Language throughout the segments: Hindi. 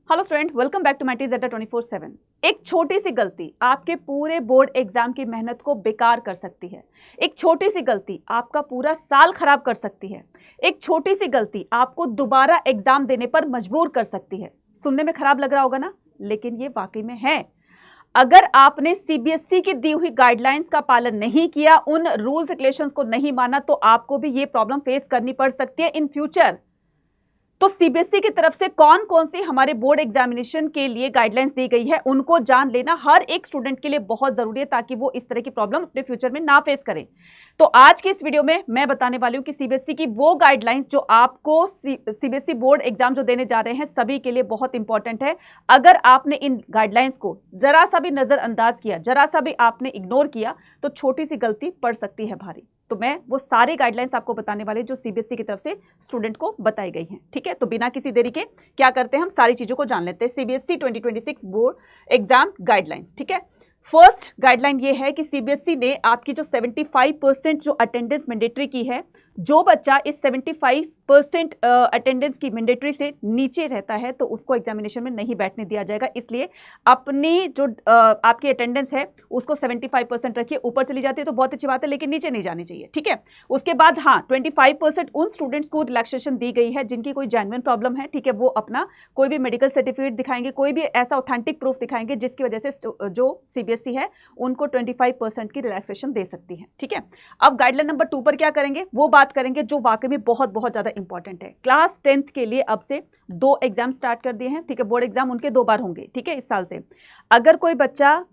Hello student, welcome back to my टीज अड्डा 24/7। एक छोटी सी गलती आपके पूरे बोर्ड एग्जाम की मेहनत को बेकार कर सकती है। एक छोटी सी गलती आपका पूरा साल खराब कर सकती है। एक छोटी सी गलती आपको दोबारा एग्जाम देने पर मजबूर कर सकती है। सुनने में खराब लग रहा होगा ना, लेकिन ये वाकई में है। अगर आपने सीबीएसई की दी हुई गाइडलाइंस का पालन नहीं किया, उन रूल्स रेगुलेशंस को नहीं माना, तो आपको भी ये प्रॉब्लम फेस करनी पड़ सकती है इन फ्यूचर। तो सीबीएसई की तरफ से कौन कौन सी हमारे बोर्ड एग्जामिनेशन के लिए गाइडलाइंस दी गई है, उनको जान लेना हर एक स्टूडेंट के लिए बहुत जरूरी है, ताकि वो इस तरह की प्रॉब्लम अपने फ्यूचर में ना फेस करें। तो आज के इस वीडियो में मैं बताने वाली हूं कि सीबीएसई की वो गाइडलाइंस जो आपको सीबीएसई बोर्ड एग्जाम जो देने जा रहे हैं सभी के लिए बहुत इंपॉर्टेंट है। अगर आपने इन गाइडलाइंस को जरा सा भी नजरअंदाज किया, जरा सा भी आपने इग्नोर किया, तो छोटी सी गलती पड़ सकती है भारी। तो मैं वो सारी गाइडलाइंस आपको बताने वाले जो सीबीएसई की तरफ से स्टूडेंट को बताई गई हैं। ठीक है, तो बिना किसी देरी के क्या करते हैं, हम सारी चीजों को जान लेते हैं। CBSE 2026 board exam guidelines. ठीक है, फर्स्ट गाइडलाइन ये है कि सीबीएसई ने आपकी जो 75% जो अटेंडेंस मैंडेटरी की है, जो बच्चा इस 75% अटेंडेंस की मैंडेटरी से नीचे रहता है तो उसको एग्जामिनेशन में नहीं बैठने दिया जाएगा। इसलिए अपनी जो आपकी अटेंडेंस है उसको 75% रखिए। ऊपर चली जाती है तो बहुत अच्छी बात है, लेकिन नीचे नहीं जानी चाहिए। ठीक है, उसके बाद हाँ 25% उन स्टूडेंट्स को रिलैक्सेशन दी गई है जिनकी कोई जेन्युइन प्रॉब्लम है। ठीक है, वो अपना कोई भी मेडिकल सर्टिफिकेट दिखाएंगे, कोई भी ऐसा ऑथेंटिक प्रूफ दिखाएंगे जिसकी वजह से जो सीबीएसई है उनको 25% की रिलैक्सेशन दे सकती है। ठीक है, अब गाइडलाइन नंबर 2 पर क्या करेंगे, वो बात करेंगे जो वाकई में बहुत बहुत ज्यादा इंपॉर्टेंट है। क्लास 10th के लिए अब से 2 एग्जाम स्टार्ट कर दिए हैं। ठीक है, बोर्ड एग्जाम उनके 2 बार होंगे। ठीक है, इस साल से अगर कोई बच्चा,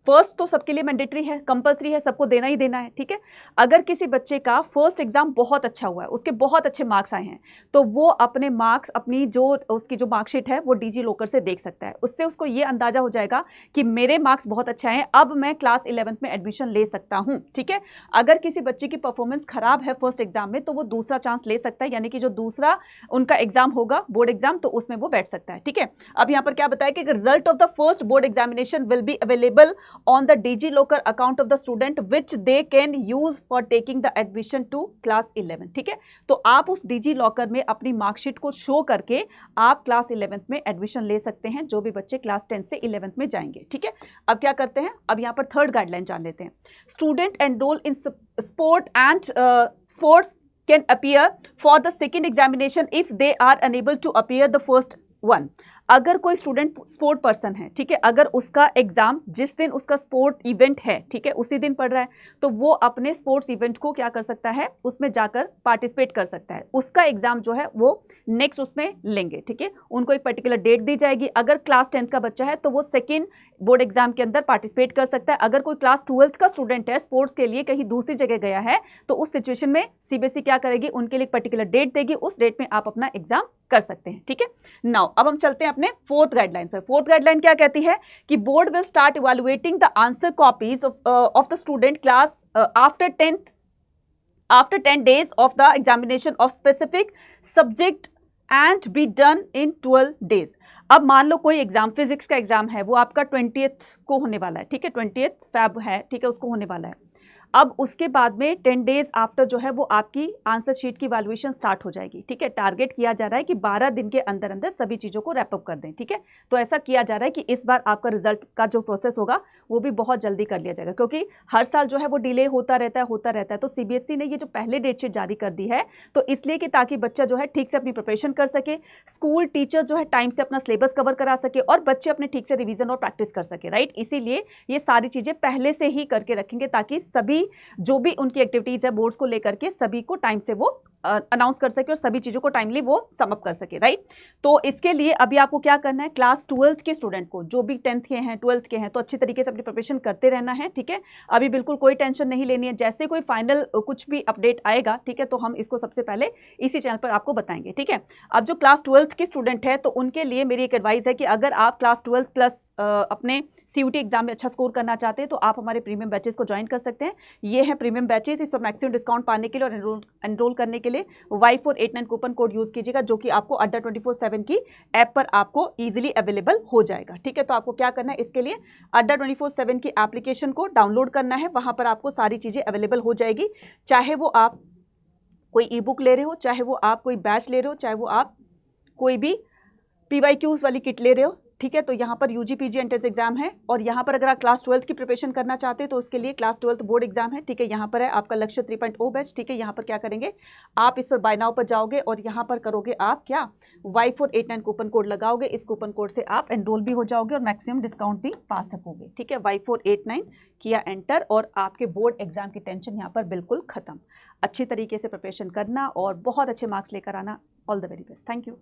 फर्स्ट तो सबके लिए मैंडेटरी है, कंपलसरी है, सबको देना ही देना है। ठीक है, अगर किसी बच्चे का फर्स्ट एग्जाम बहुत अच्छा हुआ है, उसके बहुत अच्छे मार्क्स आए हैं, तो वो अपने मार्क्स, अपनी जो उसकी जो मार्कशीट है वो डीजी लॉकर से देख सकता है। उससे उसको ये अंदाजा हो जाएगा कि मेरे मार्क्स बहुत अच्छे हैं, अब मैं क्लास 11th में एडमिशन ले सकता हूं। ठीक है, अगर किसी बच्चे की परफॉर्मेंस खराब है फर्स्ट एग्जाम में, तो वो दूसरा चांस ले सकता है, यानी कि जो दूसरा उनका एग्जाम होगा बोर्ड एग्जाम, तो उसमें वो बैठ सकता है। ठीक है, अब यहां पर क्या बताया कि result of the first board examination will be available on the DigiLocker account of the student which they can use for taking the admission to class 11। ठीक है, तो आप उस DigiLocker में अपनी मार्कशीट को शो करके आप क्लास 11th में एडमिशन ले सकते हैं, जो भी बच्चे क्लास 10 से 11th में जाएंगे। ठीक है, अब क्या करते हैं, अब यहां पर थर्ड गाइडलाइन जान लेते हैं। Student enrol in sport and sports can appear for the second examination if they are unable to appear the first one। अगर कोई स्टूडेंट स्पोर्ट पर्सन है, ठीक है, अगर उसका एग्जाम जिस दिन उसका स्पोर्ट इवेंट है, ठीक है, उसी दिन पढ़ रहा है, तो वो अपने स्पोर्ट्स इवेंट को क्या कर सकता है, उसमें जाकर पार्टिसिपेट कर सकता है। उसका एग्जाम जो है वो नेक्स्ट उसमें लेंगे। ठीक है, उनको एक पर्टिकुलर डेट दी जाएगी। अगर क्लास 10th का बच्चा है तो वो सेकेंड बोर्ड एग्जाम के अंदर पार्टिसिपेट कर सकता है। अगर कोई क्लास 12th का स्टूडेंट है, स्पोर्ट्स के लिए कहीं दूसरी जगह गया है, तो उस सिचुएशन में सीबीएसई क्या करेगी, उनके लिए एक पर्टिकुलर डेट देगी, उस डेट में आप अपना एग्जाम कर सकते हैं। ठीक है, नाउ अब हम चलते हैं अपने फोर्थ गाइडलाइन पर। फोर्थ गाइडलाइन क्या कहती है कि board will start evaluating the answer copies of the student class after 10 days of the examination of specific subject and be done in 12 days। अब मान लो कोई एग्जाम, फिजिक्स का एग्जाम है, वो आपका 20th को होने वाला है। ठीक है, 20th Feb है, ठीक है, उसको होने वाला है। अब उसके बाद में 10 days आफ्टर जो है वो आपकी आंसर शीट की वैल्यूएशन स्टार्ट हो जाएगी। ठीक है, टारगेट किया जा रहा है कि 12 दिन के अंदर अंदर सभी चीज़ों को रैप अप कर दें। ठीक है, तो ऐसा किया जा रहा है कि इस बार आपका रिजल्ट का जो प्रोसेस होगा वो भी बहुत जल्दी कर लिया जाएगा, क्योंकि हर साल जो है वो डिले होता रहता है। तो सीबीएसई ने ये जो पहले डेट शीट जारी कर दी है, तो इसलिए कि ताकि बच्चा जो है ठीक से अपनी प्रिपरेशन कर सके, स्कूल टीचर जो है टाइम से अपना सिलेबस कवर करा सके और बच्चे अपने ठीक से रिविजन और प्रैक्टिस कर सके। राइट, इसीलिए ये सारी चीज़ें पहले से ही करके रखेंगे, ताकि सभी जो भी उनकी एक्टिविटीज है बोर्ड्स को लेकर के सभी को टाइम से वो अनाउंस कर सके और सभी चीजों को टाइमली वो सम अप कर सके। राइट, तो इसके लिए अभी आपको क्या करना है, क्लास 12th के स्टूडेंट को, जो भी 10th के हैं 12th के हैं, तो अच्छी तरीके से अपनी प्रिपरेशन करते रहना है। ठीक है, अभी बिल्कुल कोई टेंशन नहीं लेनी है। जैसे कोई फाइनल कुछ भी अपडेट आएगा, ठीक है, तो हम इसको सबसे पहले इसी चैनल पर आपको बताएंगे। ठीक है, अब जो क्लास 12th के स्टूडेंट है तो उनके लिए मेरी एक एडवाइस है कि अगर आप क्लास 12th प्लस अपने सीयूटी एग्जाम में अच्छा स्कोर करना चाहते हैं तो आप हमारे प्रीमियम बैचेस को ज्वाइन कर सकते हैं। ये है प्रीमियम बैचेस। इस पर मैक्सिमम डिस्काउंट पाने के लिए और एनरोल करने के लिए Y489 कूपन कोड यूज कीजिएगा, जो कि आपको अड्डा 24/7 की ऐप पर आपको इजीली अवेलेबल हो जाएगा। ठीक है, तो आपको क्या करना है, इसके लिए अड्डा 24/7 की एप्लीकेशन को डाउनलोड करना है। वहां पर आपको सारी चीजें अवेलेबल हो जाएगी, चाहे वो आप कोई ई बुक ले रहे हो, चाहे वो आप कोई बैच ले रहे हो, चाहे वो आप कोई भी PYQs वाली किट ले रहे हो, ठीक है, तो यहाँ पर UG PG एंट्रेंस एग्जाम है, और यहाँ पर अगर आप क्लास 12th की प्रिपरेशन करना चाहते हैं तो उसके लिए क्लास 12th बोर्ड एग्जाम है, ठीक है। यहाँ पर है आपका लक्ष्य 3.0 बैच, ठीक है। यहाँ पर क्या करेंगे आप, इस पर बाय नाउ पर जाओगे और यहाँ पर करोगे आप क्या, Y489 कूपन कोड लगाओगे, इस कूपन कोड से आप एनरोल भी हो जाओगे और मैक्सिमम डिस्काउंट भी पा सकोगे, ठीक है। Y489 किया एंटर और आपके बोर्ड एग्जाम की टेंशन यहाँ पर बिल्कुल खत्म। अच्छी तरीके से प्रिपरेशन करना और बहुत अच्छे मार्क्स लेकर आना। All the very best, thank you.